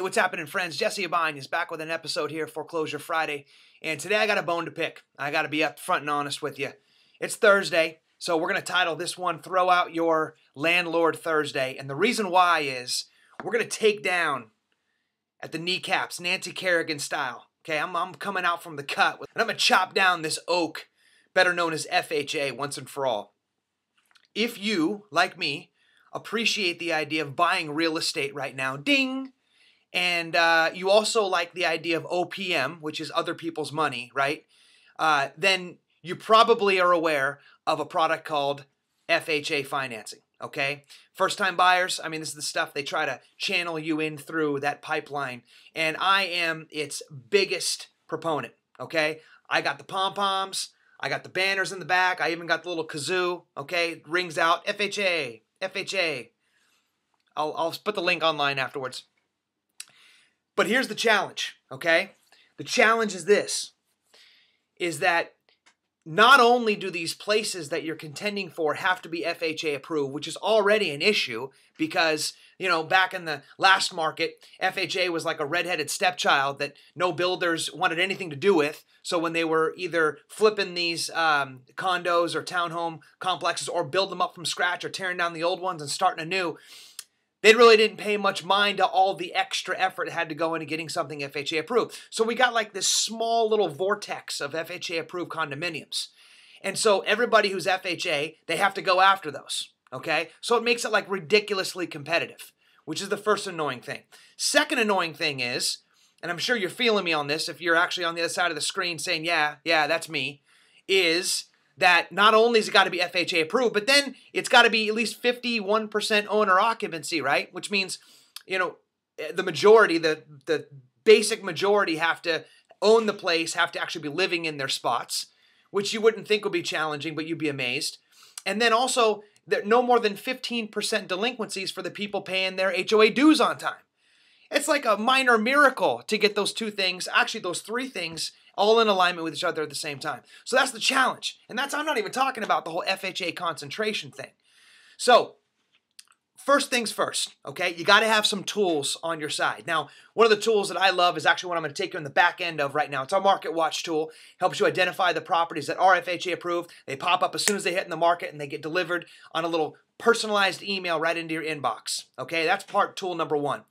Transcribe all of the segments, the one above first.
what's happening, friends? Jesse Abine is back with an episode here, Foreclosure Friday. And today I got a bone to pick. I got to be up front and honest with you. It's Thursday, so we're going to title this one, Throw Out Your Landlord Thursday. And the reason why is we're going to take down at the kneecaps, Nancy Kerrigan style. Okay, I'm coming out from the cut, and I'm going to chop down this oak, better known as FHA, once and for all. If you, like me, appreciate the idea of buying real estate right now, ding, and you also like the idea of OPM, which is other people's money, right? Then you probably are aware of a product called FHA financing, okay? First-time buyers, I mean, this is the stuff they try to channel you in through that pipeline, and I am its biggest proponent, okay? I got the pom-poms, I got the banners in the back, I even got the little kazoo, okay? It rings out, FHA, FHA. I'll put the link online afterwards. But here's the challenge, okay? The challenge is this, is that not only do these places that you're contending for have to be FHA approved, which is already an issue because, you know, back in the last market, FHA was like a redheaded stepchild that no builders wanted anything to do with. So when they were either flipping these condos or townhome complexes or build them up from scratch or tearing down the old ones and starting anew, they really didn't pay much mind to all the extra effort that had to go into getting something FHA approved. So we got like this small little vortex of FHA approved condominiums. And so everybody who's FHA, they have to go after those, okay? So it makes it like ridiculously competitive, which is the first annoying thing. Second annoying thing is, and I'm sure you're feeling me on this if you're actually on the other side of the screen saying, yeah, that's me, is that not only has it got to be FHA approved, but then it's got to be at least 51% owner occupancy, right? Which means, you know, the majority, the basic majority have to own the place, have to actually be living in their spots, which you wouldn't think would be challenging, but you'd be amazed. And then also, no more than 15% delinquencies for the people paying their HOA dues on time. It's like a minor miracle to get those two things, actually those three things, all in alignment with each other at the same time. So that's the challenge. And I'm not even talking about the whole FHA concentration thing. So first things first, okay? You got to have some tools on your side. Now, one of the tools that I love is actually what I'm going to take you on the back end of right now. It's our Market Watch tool. Helps you identify the properties that are FHA approved. They pop up as soon as they hit in the market and they get delivered on a little personalized email right into your inbox, okay? That's tool number one.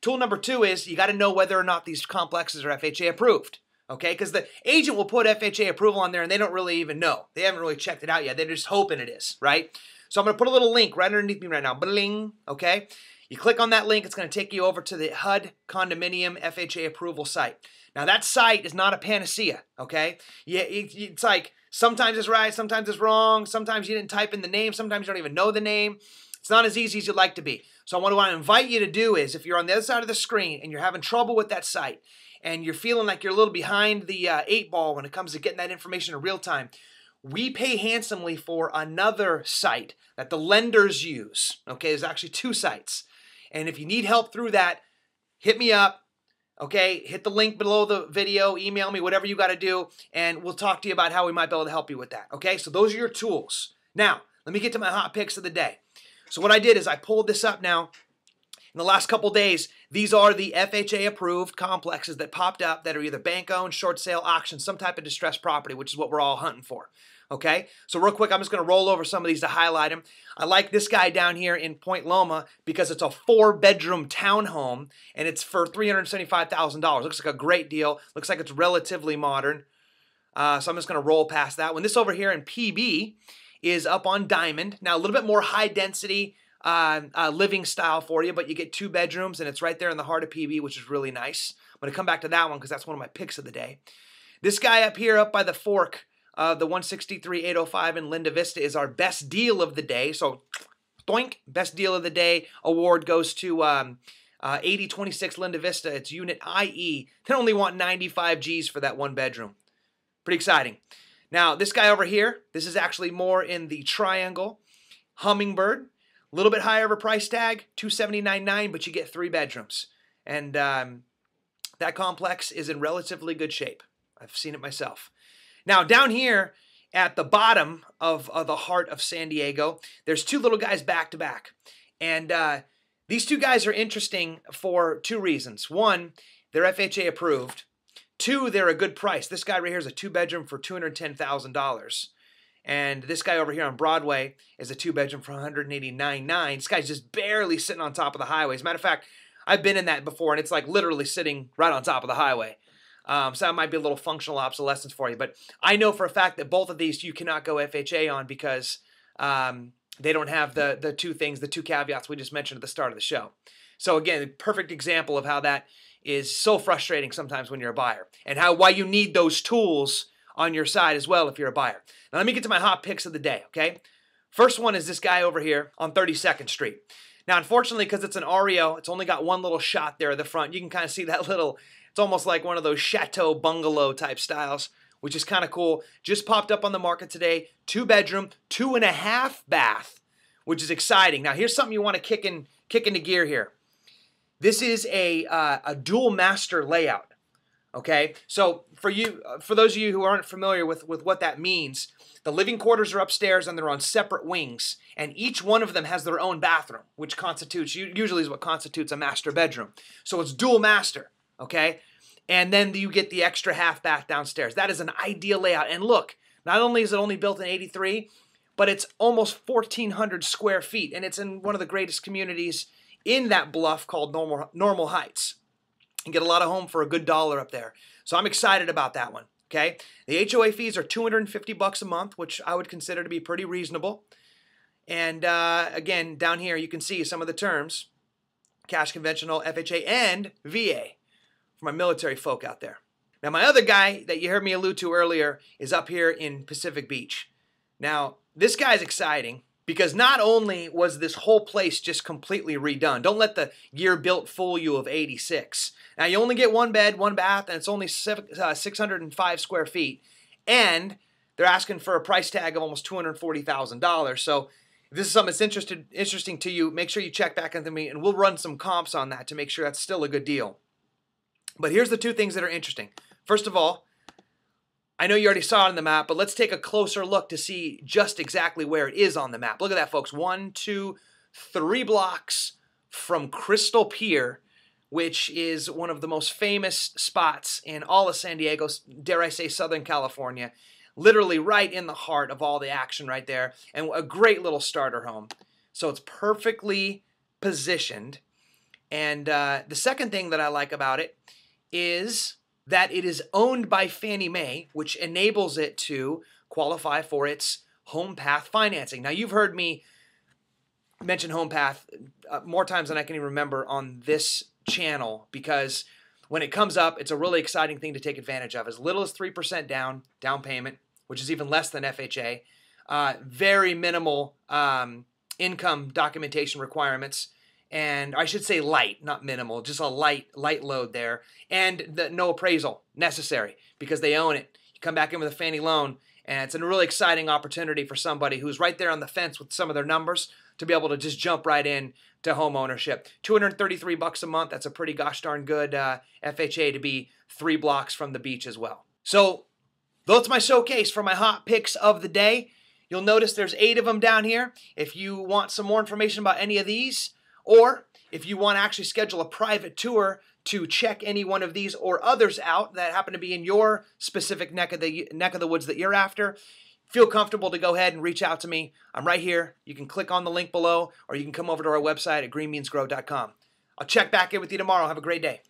Tool number two is you got to know whether or not these complexes are FHA approved. Okay, because the agent will put FHA approval on there and they don't really even know. They haven't really checked it out yet. They're just hoping it is, right? So I'm going to put a little link right underneath me right now. Bling, okay? You click on that link, it's going to take you over to the HUD Condominium FHA approval site. Now that site is not a panacea, okay? Yeah, it's like sometimes it's right, sometimes it's wrong, sometimes you didn't type in the name, sometimes you don't even know the name. It's not as easy as you'd like to be. So what I want to invite you to do is, if you're on the other side of the screen and you're having trouble with that site, and you're feeling like you're a little behind the 8 ball when it comes to getting that information in real time, we pay handsomely for another site that the lenders use. Okay, there's actually 2 sites. And if you need help through that, hit me up. Okay, hit the link below the video, email me, whatever you got to do, and we'll talk to you about how we might be able to help you with that. Okay, so those are your tools. Now, let me get to my hot picks of the day. So what I did is I pulled this up now. In the last couple days, these are the FHA approved complexes that popped up that are either bank owned, short sale, auction, some type of distressed property, which is what we're all hunting for. Okay, so real quick, I'm just going to roll over some of these to highlight them. I like this guy down here in Point Loma because it's a 4-bedroom townhome and it's for $375,000. Looks like a great deal. Looks like it's relatively modern. So I'm just going to roll past that one. This over here in PB is up on Diamond. Now a little bit more high density living style for you, but you get 2 bedrooms and it's right there in the heart of PB, which is really nice. I'm going to come back to that one because that's one of my picks of the day. This guy up here up by the fork, the 163,805 in Linda Vista is our best deal of the day. So, doink, best deal of the day award goes to 8026 Linda Vista. It's unit IE. They only want 95 Gs for that 1 bedroom. Pretty exciting. Now, this guy over here, this is actually more in the triangle. Hummingbird. A little bit higher of a price tag, $279,900, but you get 3 bedrooms. And that complex is in relatively good shape. I've seen it myself. Now, down here at the bottom of the heart of San Diego, there's 2 little guys back to back. And These two guys are interesting for two reasons. One, they're FHA approved. Two, they're a good price. This guy right here is a 2-bedroom for $210,000. And this guy over here on Broadway is a 2-bedroom for $189,900. This guy's just barely sitting on top of the highway. As a matter of fact, I've been in that before, and it's like literally sitting right on top of the highway. So that might be a little functional obsolescence for you. But I know for a fact that both of these you cannot go FHA on because they don't have the two things, the two caveats we just mentioned at the start of the show. So again, a perfect example of how that is so frustrating sometimes when you're a buyer, and why you need those tools on your side as well if you're a buyer. Now let me get to my hot picks of the day, okay? First one is this guy over here on 32nd Street. Now, unfortunately, because it's an REO, it's only got one little shot there at the front. You can kind of see that little, it's almost like one of those chateau bungalow type styles, which is kind of cool. Just popped up on the market today. 2-bedroom, 2.5 bath, which is exciting. Now, here's something you want to kick into gear here. This is a dual master layout. Okay, so for those of you who aren't familiar with what that means, the living quarters are upstairs and they're on separate wings, and each one of them has their own bathroom, which usually is what constitutes a master bedroom. So it's dual master, okay? And then you get the extra half bath downstairs. That is an ideal layout. And look, not only is it only built in '83, but it's almost 1,400 square feet, and it's in one of the greatest communities in that bluff called Normal Heights. And get a lot of home for a good dollar up there. So I'm excited about that one, okay? The HOA fees are $250 a month, which I would consider to be pretty reasonable. And again, down here you can see some of the terms. Cash conventional, FHA, and VA for my military folk out there. Now my other guy that you heard me allude to earlier is up here in Pacific Beach. Now this guy's exciting because not only was this whole place just completely redone, don't let the year built fool you of '86. Now, you only get 1 bed, 1 bath, and it's only 605 square feet. And they're asking for a price tag of almost $240,000. So if this is something that's interesting to you, make sure you check back into me, and we'll run some comps on that to make sure that's still a good deal. But here's the two things that are interesting. First of all, I know you already saw it on the map, but let's take a closer look to see just exactly where it is on the map. Look at that, folks. 1, 2, 3 blocks from Crystal Pier, which is one of the most famous spots in all of San Diego, dare I say Southern California, literally right in the heart of all the action right there, and a great little starter home. So it's perfectly positioned. And the second thing that I like about it is that it is owned by Fannie Mae, which enables it to qualify for its Home Path financing. Now, you've heard me mention Home Path more times than I can even remember on this channel, because when it comes up, it's a really exciting thing to take advantage of. As little as 3% down payment, which is even less than FHA. Very minimal income documentation requirements, and I should say light, not minimal, just a light load there, and no appraisal necessary because they own it. You come back in with a Fannie loan, and it's a really exciting opportunity for somebody who's right there on the fence with some of their numbers to be able to just jump right in to home ownership. $233 a month. That's a pretty gosh darn good FHA to be 3 blocks from the beach as well. So that's my showcase for my hot picks of the day. You'll notice there's 8 of them down here. If you want some more information about any of these, or if you want to actually schedule a private tour to check any one of these or others out that happen to be in your specific neck of the woods that you're after, feel comfortable to go ahead and reach out to me. I'm right here. You can click on the link below, or you can come over to our website at greenbeansgrow.com. I'll check back in with you tomorrow. Have a great day.